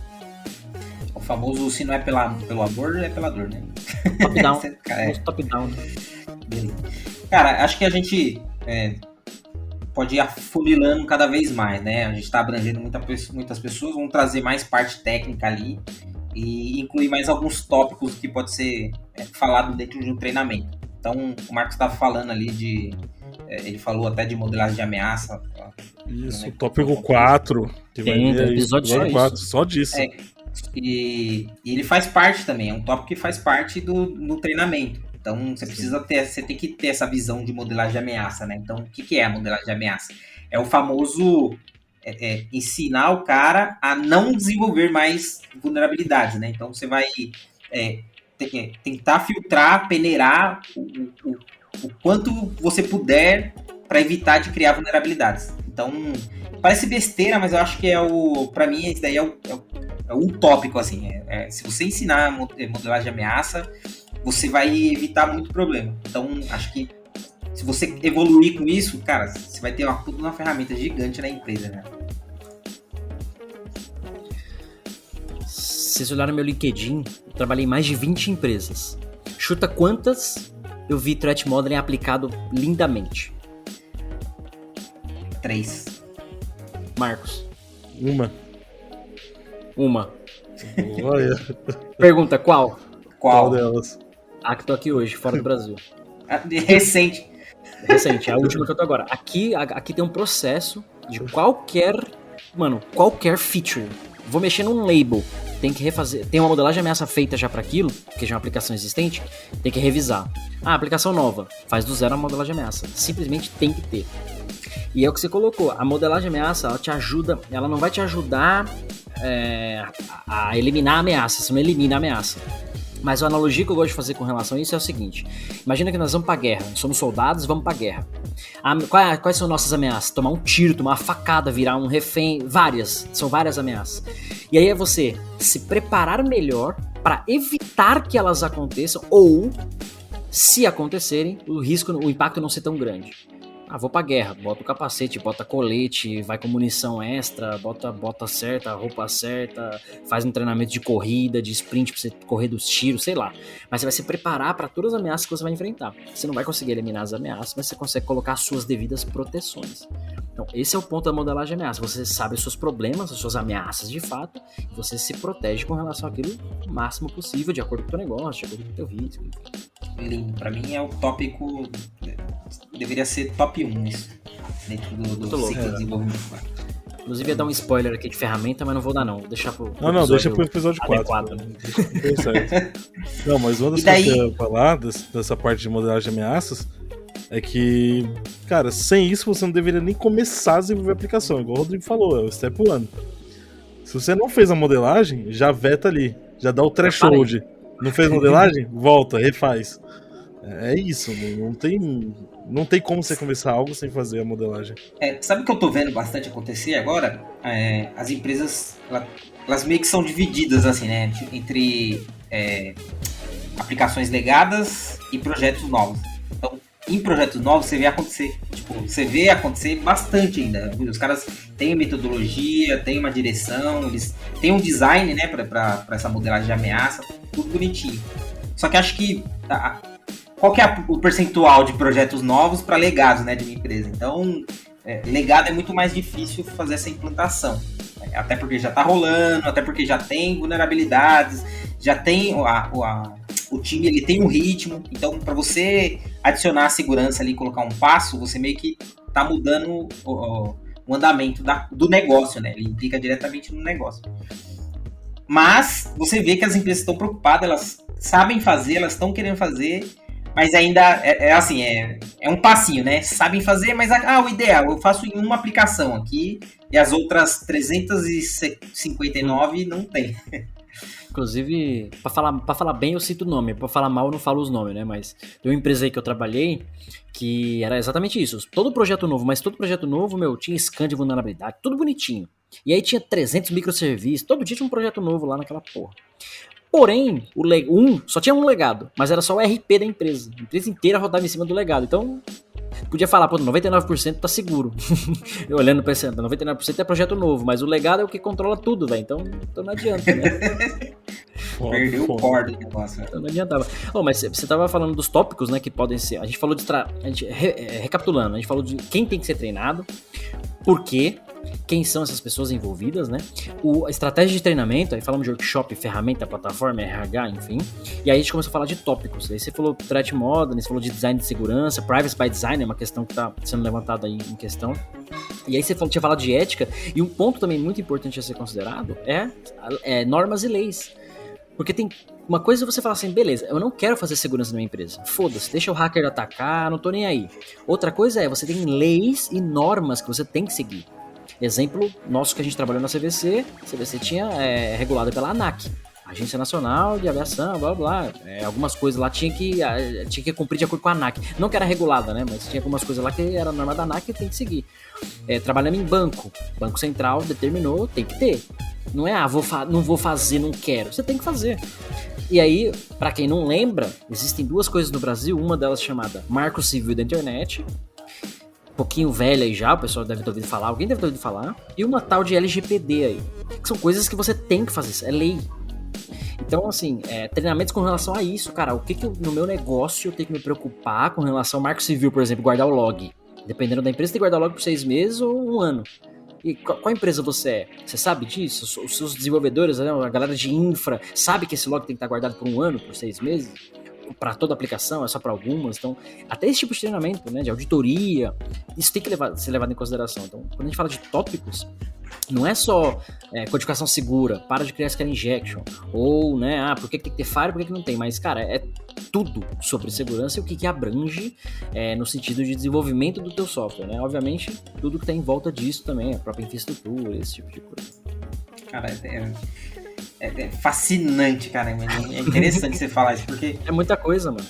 O famoso, se não é pelo amor, é pela dor, né? Top-down. Top-down. Beleza. Cara, acho que a gente pode ir afunilando cada vez mais, né? A gente tá abrangendo muitas pessoas, vamos trazer mais parte técnica ali e incluir mais alguns tópicos que pode ser falado dentro de um treinamento. Então, o Marcos estava falando ali ele falou até de modelagem de ameaça. Isso, o tópico 4. Que vai ter episódio 4, só disso. E ele faz parte também, é um tópico que faz parte do treinamento. Então você tem que ter essa visão de modelagem de ameaça, né? Então, o que é a modelagem de ameaça? É o famoso ensinar o cara a não desenvolver mais vulnerabilidades, né? Então você vai tentar filtrar, peneirar o quanto você puder para evitar de criar vulnerabilidades. Então, parece besteira, mas eu acho que para mim, isso daí é o utópico, assim. Se você ensinar modelagem de ameaça, você vai evitar muito problema. Então, acho que se você evoluir com isso, cara, você vai ter uma ferramenta gigante na empresa, né? Se vocês olharem no meu LinkedIn, eu trabalhei em mais de 20 empresas. Chuta quantas eu vi Threat Modeling aplicado lindamente? 3. Marcos. Uma. Olha. Pergunta, qual? Qual delas? A que tô aqui hoje, fora do Brasil. Recente, A última que eu tô agora. Aqui tem um processo de qualquer feature. Vou mexer num label. Tem que refazer. Tem uma modelagem de ameaça feita já para aquilo, que já é uma aplicação existente, tem que revisar. Aplicação nova. Faz do zero a modelagem de ameaça. Simplesmente tem que ter. E é o que você colocou. A modelagem de ameaça, ela te ajuda. Ela não vai te ajudar a eliminar a ameaça. Você não elimina a ameaça. Mas a analogia que eu gosto de fazer com relação a isso é o seguinte. Imagina que nós vamos pra guerra. Somos soldados e vamos pra guerra. Quais são nossas ameaças? Tomar um tiro, tomar uma facada, virar um refém. São várias ameaças. E aí é você se preparar melhor para evitar que elas aconteçam ou, se acontecerem, o impacto não ser tão grande. Vou pra guerra, bota o capacete, bota colete, vai com munição extra, bota a bota certa, a roupa certa, faz um treinamento de corrida, de sprint pra você correr dos tiros, sei lá. Mas você vai se preparar para todas as ameaças que você vai enfrentar. Você não vai conseguir eliminar as ameaças, mas você consegue colocar as suas devidas proteções. Então, esse é o ponto da modelagem de ameaça. Você sabe os seus problemas, as suas ameaças de fato, e você se protege com relação àquilo o máximo possível, de acordo com o teu negócio, de acordo com o teu risco. Lindo. Pra mim é o tópico. Deveria ser top 1 isso. Dentro do ciclo de desenvolvimento. Inclusive ia dar um spoiler aqui de ferramenta, mas não vou dar não. Vou deixar pro deixa pro episódio 4. Não, mas uma das coisas que eu ia falar dessa parte de modelagem de ameaças é que, cara, sem isso você não deveria nem começar a desenvolver a aplicação, igual o Rodrigo falou, é o step 1. Se você não fez a modelagem, já veta ali, já dá o threshold. Não fez modelagem? Volta, refaz. É isso, não tem como você começar algo sem fazer a modelagem. Sabe o que eu tô vendo bastante acontecer agora? As empresas, elas meio que são divididas assim, né? Entre aplicações legadas e projetos novos. Então, em projetos novos você vê acontecer bastante ainda. Os caras têm metodologia, têm uma direção, eles têm um design, né, para essa modelagem de ameaça, tudo bonitinho. Só que acho que qual que é o percentual de projetos novos para legados, né, de uma empresa? Então, legado é muito mais difícil fazer essa implantação. Até porque já está rolando, até porque já tem vulnerabilidades, já tem o time, ele tem um ritmo. Então, para você adicionar a segurança ali, colocar um passo, você meio que está mudando o andamento do negócio, né? Ele implica diretamente no negócio. Mas você vê que as empresas estão preocupadas, elas sabem fazer, elas estão querendo fazer, mas ainda é um passinho, né? Sabem fazer, mas o ideal, eu faço em uma aplicação aqui e as outras 359 não tem. Inclusive, pra falar bem eu cito o nome, pra falar mal eu não falo os nomes, né? Mas tem uma empresa aí que eu trabalhei que era exatamente isso. Todo projeto novo, tinha scan de vulnerabilidade, tudo bonitinho. E aí tinha 300 microserviços, todo dia tinha um projeto novo lá naquela porra. Porém, só tinha um legado, mas era só o RP da empresa. A empresa inteira rodava em cima do legado. Então, podia falar, 99% tá seguro. Eu olhando pra esse 99% é projeto novo, mas o legado é o que controla tudo, velho. Então não adianta, né? Perdeu o core do negócio. Então não adiantava. Mas você tava falando dos tópicos, né, que podem ser... A gente falou recapitulando, a gente falou de quem tem que ser treinado, por quê, quem são essas pessoas envolvidas, né? A estratégia de treinamento, aí falamos de workshop, ferramenta, plataforma, RH, enfim. E aí a gente começou a falar de tópicos. Aí você falou threat modeling, você falou de design de segurança, privacy by design é uma questão que está sendo levantada aí em questão. E aí você tinha falado de ética, e um ponto também muito importante a ser considerado é normas e leis. Porque tem uma coisa é você falar assim, beleza, eu não quero fazer segurança na minha empresa. Foda-se, deixa o hacker atacar, não tô nem aí. Outra coisa você tem leis e normas que você tem que seguir. Exemplo nosso que a gente trabalhou na CVC, a CVC tinha regulada pela ANAC, Agência Nacional de Aviação, blá blá. Algumas coisas lá tinha que cumprir de acordo com a ANAC. Não que era regulada, né? Mas tinha algumas coisas lá que era a norma da ANAC e tem que seguir. Trabalhando em Banco Central determinou, tem que ter. Não é, não vou fazer, não quero. Você tem que fazer. E aí, pra quem não lembra, existem duas coisas no Brasil, uma delas chamada Marco Civil da Internet, um pouquinho velha aí já, o pessoal deve ter ouvido falar, alguém deve ter ouvido falar, e uma tal de LGPD aí, que são coisas que você tem que fazer, é lei. Então, assim, treinamentos com relação a isso, cara, o que no meu negócio eu tenho que me preocupar com relação ao Marco Civil, por exemplo, guardar o log. Dependendo da empresa, tem que guardar o log por 6 meses ou 1 ano. E qual empresa você é? Você sabe disso? Os seus desenvolvedores, né, a galera de infra, sabe que esse log tem que estar guardado por 1 ano, por 6 meses? Para toda aplicação, é só para algumas. Então, até esse tipo de treinamento, né, de auditoria, isso tem que ser levado em consideração. Então, quando a gente fala de tópicos, não é só codificação segura, para de criar SQL injection, ou, né, por que tem que ter Fire, por que não tem, mas, cara, é tudo sobre segurança e o que abrange no sentido de desenvolvimento do teu software, né? Obviamente, tudo que tá em volta disso também, a própria infraestrutura, esse tipo de coisa. Cara, é fascinante, cara. É interessante você falar isso, porque... É muita coisa, mano.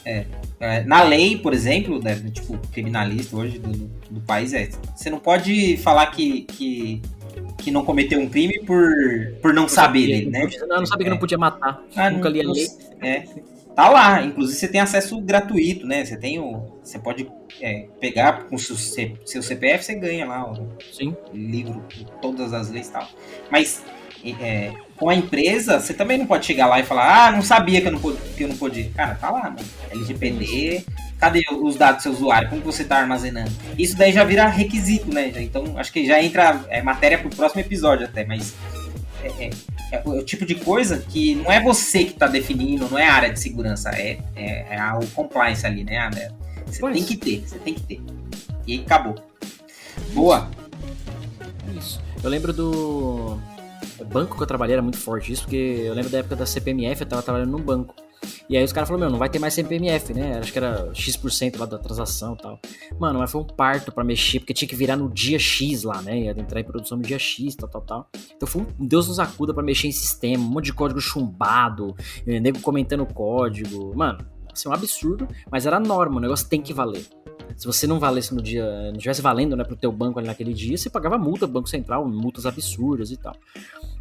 Na lei, por exemplo, né, tipo, criminalista hoje do país, você não pode falar que não cometeu um crime por não saber dele, né? Não sabia que não podia matar. Nunca li a lei. Tá lá, inclusive você tem acesso gratuito, né? Você pode pegar com seu CPF, você ganha lá o livro, todas as leis e tal. Mas com a empresa, você também não pode chegar lá e falar, não sabia que eu não podia. Cara, tá lá, mano. LGPD, cadê os dados do seu usuário? Como você tá armazenando? Isso daí já vira requisito, né? Então, acho que já entra matéria pro próximo episódio até, mas é o tipo de coisa que não é você que tá definindo, não é a área de segurança, é o compliance ali, né? Você tem que ter. E acabou. Boa. Isso. Eu lembro do banco que eu trabalhei, era muito forte isso, porque eu lembro da época da CPMF, eu tava trabalhando num banco. E aí os caras falaram, não vai ter mais CPMF, né? Acho que era X% lá da transação e tal. Mano, mas foi um parto pra mexer, porque tinha que virar no dia X lá, né? Ia entrar em produção no dia X, tal. Então foi um Deus nos acuda pra mexer em sistema, um monte de código chumbado, nego comentando código. Mano, assim, um absurdo, mas era norma, o negócio tem que valer. Se você não valesse no dia, não estivesse valendo, né, pro teu banco ali naquele dia, você pagava multa do Banco Central, multas absurdas e tal.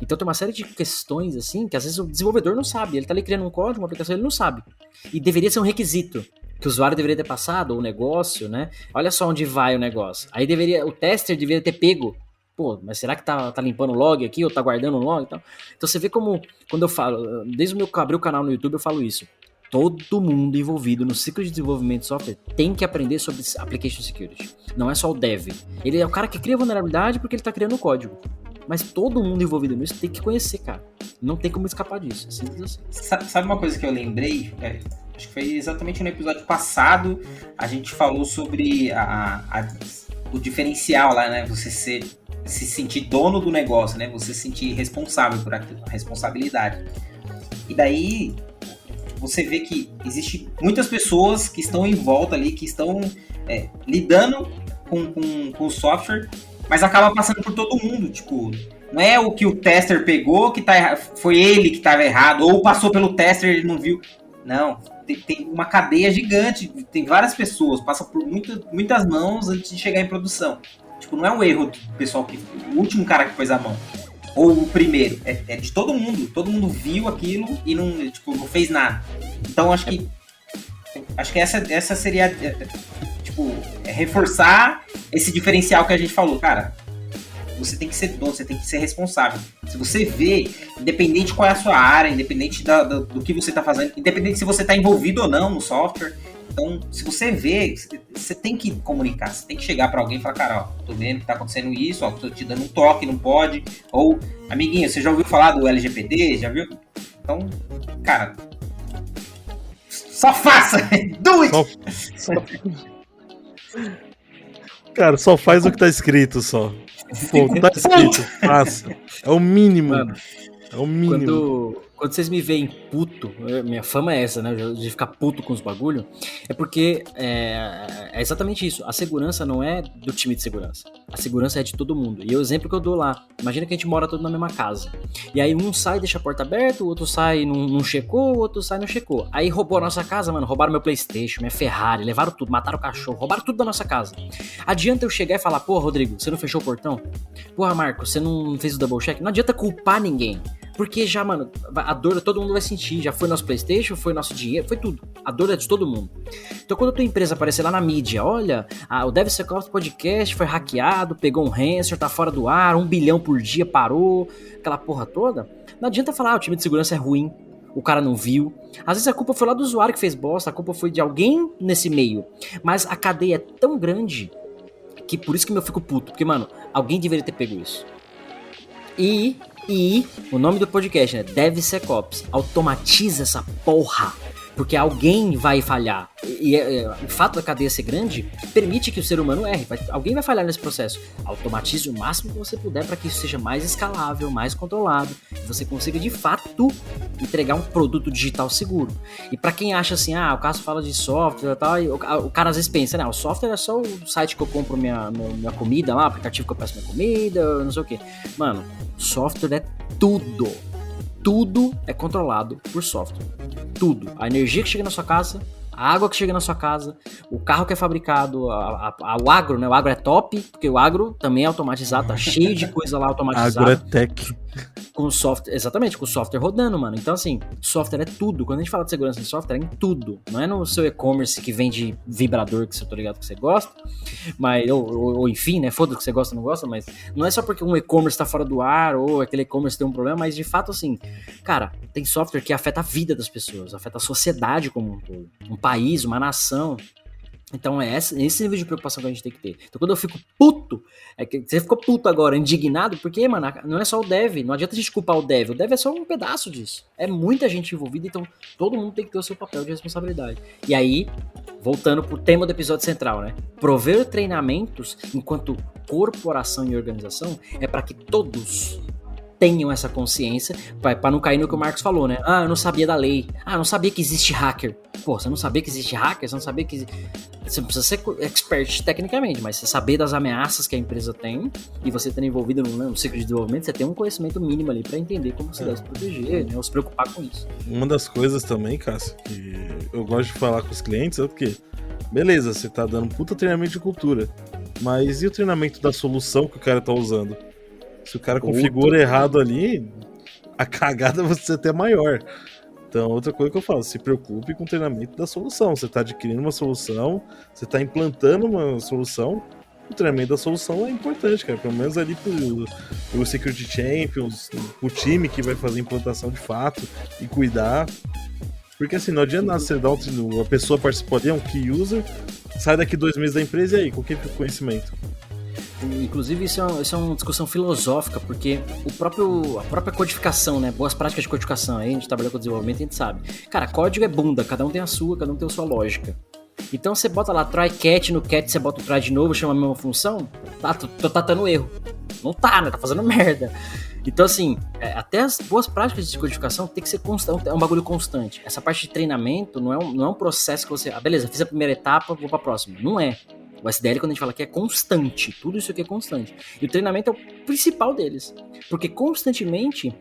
Então tem uma série de questões, assim, que às vezes o desenvolvedor não sabe. Ele tá ali criando um código, uma aplicação, ele não sabe. E deveria ser um requisito que o usuário deveria ter passado, ou o negócio, né? Olha só onde vai o negócio. Aí o tester deveria ter pego. Pô, mas será que tá limpando o log aqui, ou tá guardando o log e tal? Então você vê como, quando eu falo, desde que eu abri o canal no YouTube, eu falo isso. Todo mundo envolvido no ciclo de desenvolvimento de software tem que aprender sobre application security. Não é só o dev. Ele é o cara que cria vulnerabilidade porque ele tá criando o código. Mas todo mundo envolvido nisso tem que conhecer, cara. Não tem como escapar disso. Simples assim. Sabe uma coisa que eu lembrei? Acho que foi exatamente no episódio passado. A gente falou sobre o diferencial lá, né? Você se sentir dono do negócio, né? Você se sentir responsável por aquilo, a responsabilidade. E daí você vê que existe muitas pessoas que estão em volta ali, que estão lidando com o software, mas acaba passando por todo mundo. Tipo, não é o que o tester pegou que tá errado, foi ele que estava errado, ou passou pelo tester e ele não viu. Não, tem uma cadeia gigante, tem várias pessoas, passa por muitas mãos antes de chegar em produção. Tipo, não é um erro do pessoal, o último cara que pôs a mão. Ou o primeiro, é de todo mundo viu aquilo e não fez nada. Então acho que essa seria reforçar esse diferencial que a gente falou, cara. Você tem que ser dono, você tem que ser responsável. Se você vê, independente qual é a sua área, independente do que você está fazendo, independente se você está envolvido ou não no software, então, se você vê, você tem que comunicar, você tem que chegar para alguém e falar, cara, ó, tô vendo que tá acontecendo isso, ó, tô te dando um toque, não pode, ou, amiguinho, você já ouviu falar do LGPD, já viu? Então, cara, só faça, do it! Cara, só faz o que tá escrito, só. Pô, tá escrito, faça. É o mínimo. Mano, é o mínimo. Quando vocês me veem puto, minha fama é essa, né? De ficar puto com os bagulho, é porque é exatamente isso. A segurança não é do time de segurança. A segurança é de todo mundo. E o exemplo que eu dou lá, imagina que a gente mora todo na mesma casa. E aí um sai, deixa a porta aberta, o outro sai, não checou, o outro sai, não checou. Aí roubou a nossa casa, mano, roubaram meu PlayStation, minha Ferrari, levaram tudo, mataram o cachorro, roubaram tudo da nossa casa. Adianta eu chegar e falar, pô, Rodrigo, você não fechou o portão? Porra, Marco, você não fez o double check? Não adianta culpar ninguém. Porque já, mano, a dor todo mundo vai sentir. Já foi nosso PlayStation, foi nosso dinheiro, foi tudo. A dor é de todo mundo. Então quando a tua empresa aparecer lá na mídia, olha, o DevSecOps Podcast foi hackeado, pegou um ransomware, tá fora do ar, 1 bilhão por dia parou, aquela porra toda, não adianta falar, o time de segurança é ruim, o cara não viu. Às vezes a culpa foi lá do usuário que fez bosta, a culpa foi de alguém nesse meio. Mas a cadeia é tão grande que por isso que eu fico puto. Porque, mano, Alguém deveria ter pego isso. E o nome do podcast, né? DevSecOps. Automatiza essa porra. Porque alguém vai falhar. E o fato da cadeia ser grande permite que o ser humano erre. Alguém vai falhar nesse processo. Automatize o máximo que você puder para que isso seja mais escalável, mais controlado. E você consiga, de fato, entregar um produto digital seguro. E para quem acha assim, o Cássio fala de software e tal, o cara às vezes pensa, o software é só o site que eu compro minha comida lá, o aplicativo que eu peço minha comida, não sei o quê. Mano, software é tudo. Tudo é controlado por software. Tudo. A energia que chega na sua casa, a água que chega na sua casa, o carro que é fabricado, o agro, né? O agro é top, porque o agro também é automatizado, tá cheio de coisa lá automatizada. Agrotech. Com software, exatamente, com o software rodando, mano. Então, assim, software é tudo. Quando a gente fala de segurança de software, é em tudo. Não é no seu e-commerce que vende vibrador, que eu tô ligado que você gosta, mas, ou enfim, né? Foda-se que você gosta ou não gosta, mas não é só porque um e-commerce tá fora do ar, ou aquele e-commerce tem um problema, mas de fato, assim, cara, tem software que afeta a vida das pessoas, afeta a sociedade como um todo. Um país, uma nação. Então é esse nível de preocupação que a gente tem que ter. Então quando eu fico puto, é que você ficou puto agora, indignado, porque, mano, não é só o dev, não adianta a gente culpar o dev é só um pedaço disso. É muita gente envolvida, então todo mundo tem que ter o seu papel de responsabilidade. E aí, voltando pro tema do episódio central, né? Prover treinamentos enquanto corporação e organização é para que todos tenham essa consciência, para não cair no que o Marcos falou, né? Eu não sabia da lei. Eu não sabia que existe hacker. Pô, você não sabia que existe hacker? Você não sabia que... Você não precisa ser expert tecnicamente, mas você saber das ameaças que a empresa tem e você estando envolvido no ciclo de desenvolvimento, você tem um conhecimento mínimo ali para entender como você deve se proteger, né? Ou se preocupar com isso. Uma das coisas também, Cássio, que eu gosto de falar com os clientes é porque, beleza, você tá dando um puta treinamento de cultura, mas e o treinamento da solução que o cara tá usando? Se o cara configura errado ali, a cagada vai ser até maior. Então, outra coisa que eu falo, se preocupe com o treinamento da solução. Você está adquirindo uma solução, você está implantando uma solução, o treinamento da solução é importante, cara. Pelo menos ali pro Security Champions, o time que vai fazer a implantação de fato e cuidar. Porque assim, não adianta nada você dar a pessoa participou ali, é um key user, sai daqui 2 meses da empresa e aí, com que conhecimento? Inclusive, isso é uma discussão filosófica, porque a própria codificação, né? Boas práticas de codificação, aí a gente trabalha com desenvolvimento e a gente sabe. Cara, código é bunda, cada um tem a sua, cada um tem a sua lógica. Então você bota lá try catch, no catch você bota o try de novo, chama a mesma função, tá dando erro. Não tá, né? Tá fazendo merda. Então, assim, até as boas práticas de codificação tem que ser constante, é um bagulho constante. Essa parte de treinamento não é um processo que você... beleza, fiz a primeira etapa, vou pra próxima. Não é. O SDL, quando a gente fala que é constante, tudo isso aqui é constante. E o treinamento é o principal deles. Porque constantemente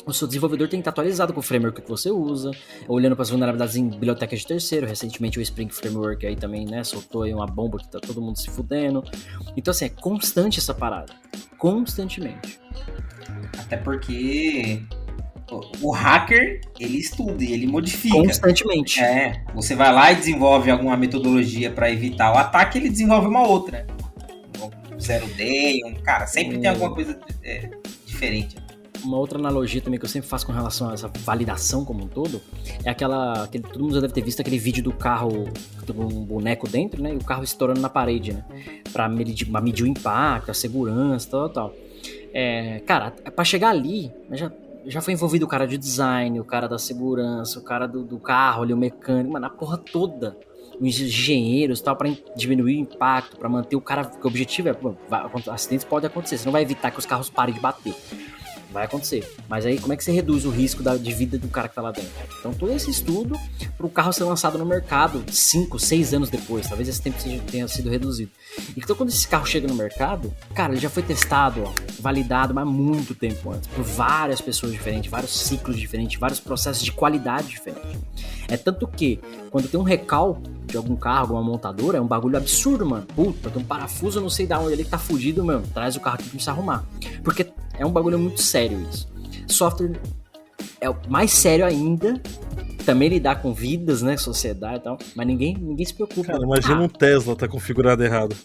o seu desenvolvedor tem que estar atualizado com o framework que você usa, olhando para as vulnerabilidades em bibliotecas de terceiro. Recentemente o Spring Framework aí também, né, soltou aí uma bomba que tá todo mundo se fudendo. Então, assim, é constante essa parada. Constantemente. Até porque o hacker, ele estuda e ele modifica. Constantemente. Você vai lá e desenvolve alguma metodologia para evitar o ataque, ele desenvolve uma outra. Zero day, cara, sempre tem alguma coisa diferente. Uma outra analogia também que eu sempre faço com relação a essa validação como um todo é todo mundo já deve ter visto aquele vídeo do carro com um boneco dentro, né? E o carro estourando na parede, né? Pra medir o impacto, a segurança, tal. Cara, pra chegar ali, já foi envolvido o cara de design, o cara da segurança, o cara do carro ali, o mecânico, mano, a porra toda. Os engenheiros e tal, pra diminuir o impacto, pra manter o cara. Porque o objetivo acidentes podem acontecer, você não vai evitar que os carros parem de bater. Vai acontecer. Mas aí, como é que você reduz o risco de vida do cara que tá lá dentro? Então, todo esse estudo para o carro ser lançado no mercado 5, 6 anos depois. Talvez esse tempo tenha sido reduzido. Então, quando esse carro chega no mercado, cara, ele já foi testado, validado, mas há muito tempo antes. Por várias pessoas diferentes, vários ciclos diferentes, vários processos de qualidade diferentes. É tanto que, quando tem um recal de algum carro, alguma montadora, é um bagulho absurdo, mano. Puta, tem um parafuso, não sei de onde ali que tá fudido, mano. Traz o carro aqui pra gente arrumar. Porque é um bagulho muito sério isso. Software é o mais sério ainda. Também lidar com vidas, né? Sociedade e tal. Mas ninguém se preocupa. Cara, imagina um Tesla tá configurado errado.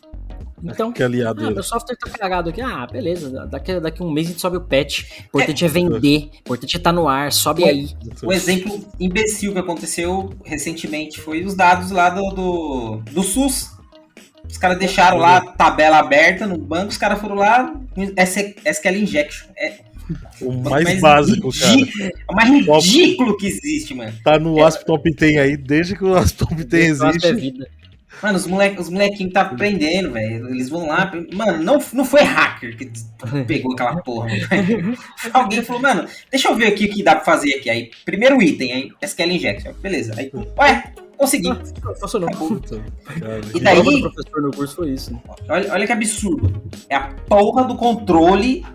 Então, que aliado meu software tá cagado aqui. Beleza. Daqui um mês a gente sobe o patch. Importante é vender. Importante é estar no ar. Sobe aí. O exemplo imbecil que aconteceu recentemente foi os dados lá do SUS. Os caras deixaram lá a tabela aberta no banco, os caras foram lá, SQL Injection. O mais básico, cara. É o mais ridículo que existe, mano. Tá no ASP Top 10 aí, desde que o ASP Top 10 existe. Mano, os molequinhos tá aprendendo, velho. Eles vão lá. Mano, não foi hacker que pegou aquela porra. Alguém falou, mano, deixa eu ver aqui o que dá pra fazer aqui. Aí, primeiro item, aí, SQL Injection. Beleza. Aí, ué, consegui. Funcionou. E daí. O professor no curso foi isso. Né? Olha que absurdo. É a porra do controle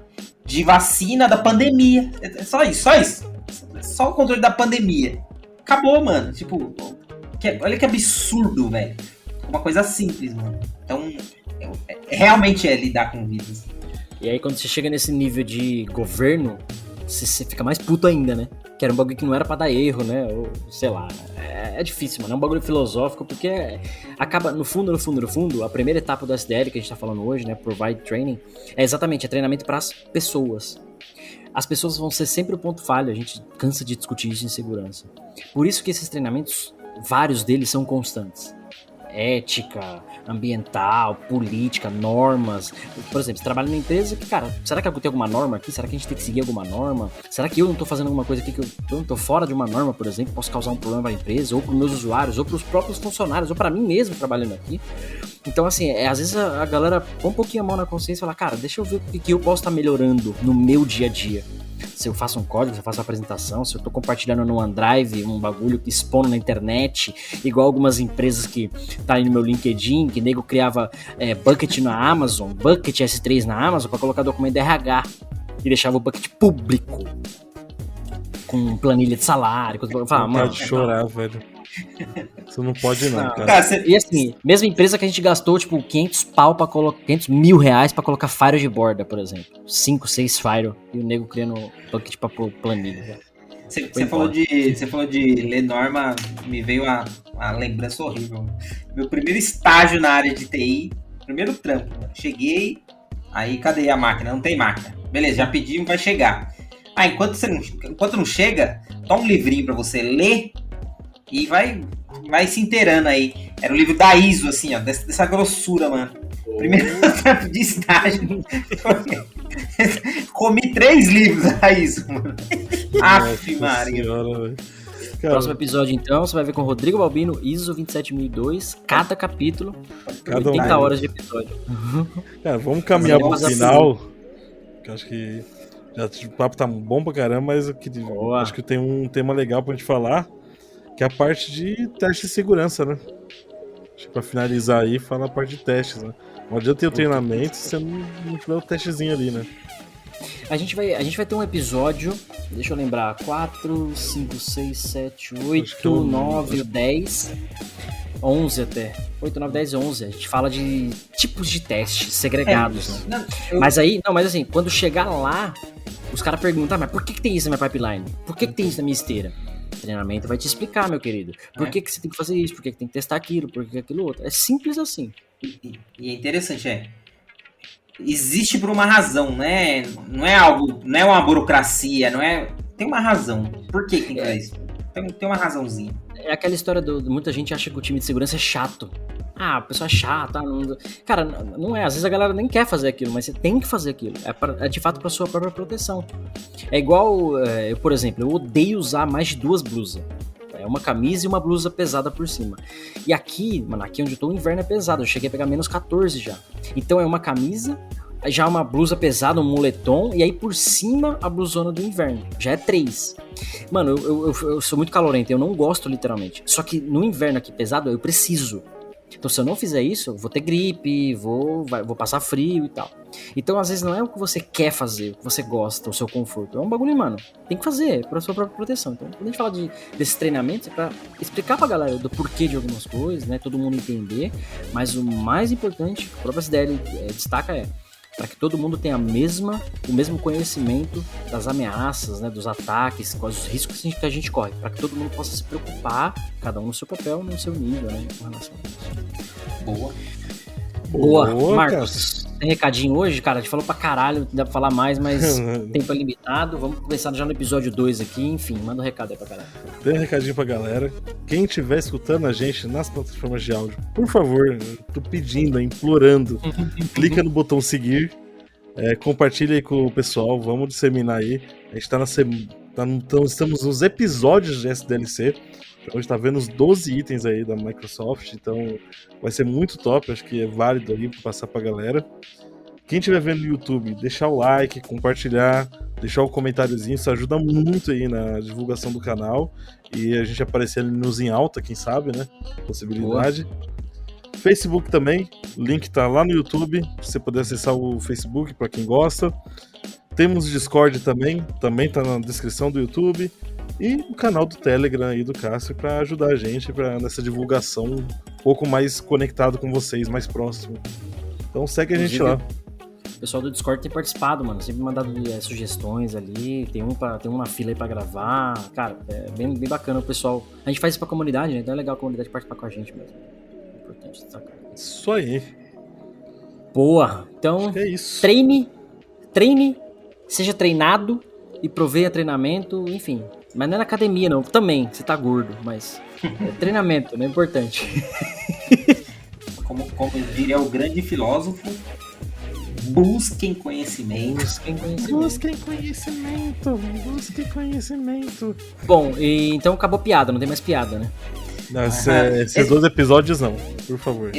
de vacina da pandemia. É só isso. Só o controle da pandemia. Acabou, mano. Tipo, olha que absurdo, velho. Uma coisa simples, mano. Então, realmente é lidar com vidas. E aí, quando você chega nesse nível de governo, você fica mais puto ainda, né? Que era um bagulho que não era pra dar erro, né? Ou, sei lá. É difícil, mano. É um bagulho filosófico, porque acaba, no fundo, a primeira etapa do SDL que a gente tá falando hoje, né? Provide Training, é exatamente treinamento pras pessoas. As pessoas vão ser sempre o ponto falho, a gente cansa de discutir isso em segurança. Por isso que esses treinamentos, vários deles são constantes. Ética, ambiental, política, normas. Por exemplo, você trabalha numa empresa que, cara, será que tem alguma norma aqui? Será que a gente tem que seguir alguma norma? Será que eu não tô fazendo alguma coisa aqui que eu não tô fora de uma norma, por exemplo, posso causar um problema para a empresa, ou para os meus usuários, ou para os próprios funcionários, ou para mim mesmo trabalhando aqui? Então, assim, às vezes a galera põe um pouquinho a mão na consciência e fala, cara, deixa eu ver o que eu posso estar melhorando no meu dia a dia. Se eu faço um código, se eu faço uma apresentação, se eu tô compartilhando no OneDrive um bagulho que expondo na internet, igual algumas empresas que tá aí no meu LinkedIn, que nego criava bucket na Amazon, bucket S3 na Amazon pra colocar documento de RH e deixava o bucket público com planilha de salário. Eu falava, mano, pode chorar, velho. Você não pode não, cara. E assim, mesma empresa que a gente gastou, tipo, 500 mil reais pra colocar Fire de borda, por exemplo. 5, 6 Fire, e o nego criando bucket pra planilha. Você falou de ler norma, me veio uma lembrança horrível. Meu primeiro estágio na área de TI, primeiro trampo. Cheguei, aí cadê a máquina? Não tem máquina. Beleza, já pedimos, vai chegar. Enquanto não chega, toma um livrinho pra você ler e vai se inteirando aí. Era o livro da ISO, assim, ó, dessa grossura, mano. Primeiro trampo de estágio. Comi 3 livros da ISO, mano. Aff, Maria. Próximo episódio, então, você vai ver com o Rodrigo Balbino, ISO 27002, cada capítulo, 80 horas de episódio. Cara, vamos caminhar pro final, que acho que o papo tá bom pra caramba, mas acho que tem um tema legal pra gente falar, que é a parte de teste de segurança, né? Acho que pra finalizar aí, fala a parte de testes, né? Não adianta ter o treinamento se você não tiver o testezinho ali, né? A gente vai ter um episódio, deixa eu lembrar, 4, 5, 6, 7, 8, 9, 10, 11 até. 8, 9, 10, 11. A gente fala de tipos de testes segregados, né? Mas assim, quando chegar lá, os caras perguntam, mas por que tem isso na minha pipeline? Por que tem isso na minha esteira? O treinamento vai te explicar, meu querido. Por que você tem que fazer isso? Por que tem que testar aquilo? Por que aquilo outro? É simples assim. E é interessante, existe por uma razão, né? Não é algo, não é uma burocracia, não é. Tem uma razão. Por que tem que fazer isso? Tem uma razãozinha. É aquela história muita gente acha que o time de segurança é chato. Ah, a pessoa é chata. Cara, não é. Às vezes a galera nem quer fazer aquilo, mas você tem que fazer aquilo. É de fato pra sua própria proteção. É igual, eu, por exemplo, eu odeio usar mais de 2 blusas. É uma camisa e uma blusa pesada por cima. E aqui, mano, aqui onde eu tô, o inverno é pesado. Eu cheguei a pegar menos 14 já. Então é uma camisa, já uma blusa pesada, um moletom, e aí por cima a blusona do inverno. Já é 3. Mano, eu sou muito calorento, eu não gosto literalmente. Só que no inverno aqui pesado, eu preciso. Então se eu não fizer isso, eu vou ter gripe, vou passar frio e tal. Então às vezes não é o que você quer fazer, o que você gosta, o seu conforto. É um bagulho, mano, tem que fazer pra sua própria proteção. Então quando a gente fala desses treinamentos, é pra explicar pra galera do porquê de algumas coisas, né? Todo mundo entender. Mas o mais importante, que a própria SDL destaca para que todo mundo tenha o mesmo conhecimento das ameaças, né, dos ataques, quais os riscos que a gente corre, para que todo mundo possa se preocupar, cada um no seu papel, no seu nível, né, com relação a isso. Boa, Marcos. tem recadinho hoje, cara? A gente falou pra caralho, dá pra falar mais, mas tempo é limitado. Vamos começar já no episódio 2 aqui. Enfim, manda um recado aí pra caralho. Tem um recadinho pra galera. Quem estiver escutando a gente nas plataformas de áudio, por favor, eu tô pedindo, implorando, clica no botão seguir, compartilha aí com o pessoal, vamos disseminar aí. A gente tá estamos nos episódios de SDLC. Hoje tá vendo os 12 itens aí da Microsoft, então vai ser muito top, acho que é válido aí pra passar pra galera. Quem estiver vendo no YouTube, deixar o like, compartilhar, deixar o comentáriozinho, isso ajuda muito aí na divulgação do canal e a gente aparecer ali nos em alta, quem sabe, né? Possibilidade. Boa. Facebook também, o link tá lá no YouTube, se você puder acessar o Facebook pra quem gosta. Temos o Discord também tá na descrição do YouTube. E o canal do Telegram aí do Cássio para ajudar a gente nessa divulgação um pouco mais conectado com vocês, mais próximo. Então segue a gente lá. O pessoal do Discord tem participado, mano. Sempre mandado sugestões ali. Tem um na fila aí pra gravar. Cara, é bem bacana o pessoal. A gente faz isso pra comunidade, né? Então é legal a comunidade participar com a gente mesmo. É importante destacar. Isso aí. Boa. Então, é isso. Treine, seja treinado e proveia treinamento, enfim. Mas não é na academia, não. Também, você tá gordo, mas treinamento, né? É importante. Como diria o grande filósofo, busquem conhecimento. Busquem conhecimento. Bom, então acabou a piada, não tem mais piada, né? Não, esses 2 episódios não, por favor.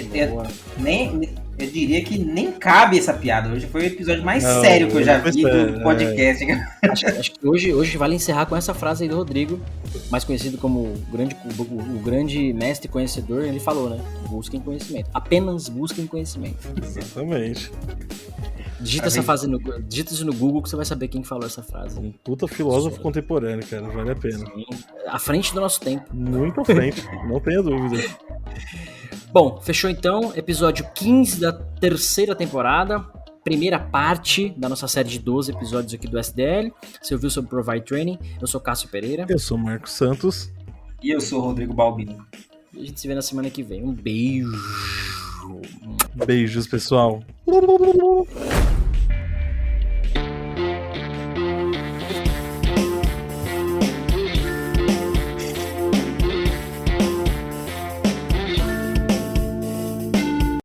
Eu diria que nem cabe essa piada. Hoje foi o episódio mais sério que eu já vi do podcast. Acho que hoje vale encerrar com essa frase aí do Rodrigo, mais conhecido como o grande mestre conhecedor. Ele falou, né? Busquem conhecimento. Apenas busquem conhecimento. Exatamente. Digita isso no Google que você vai saber quem falou essa frase. Um puta filósofo contemporâneo, cara. Vale a pena. Sim, à frente do nosso tempo. Muito à frente, não tenha dúvida. Bom, fechou então. Episódio 15 da 3ª temporada. Primeira parte da nossa série de 12 episódios aqui do SDL. Você ouviu sobre Provide Training. Eu sou Cássio Pereira. Eu sou Marcos Santos. E eu sou Rodrigo Balbino. E a gente se vê na semana que vem. Um beijo. Beijos, pessoal.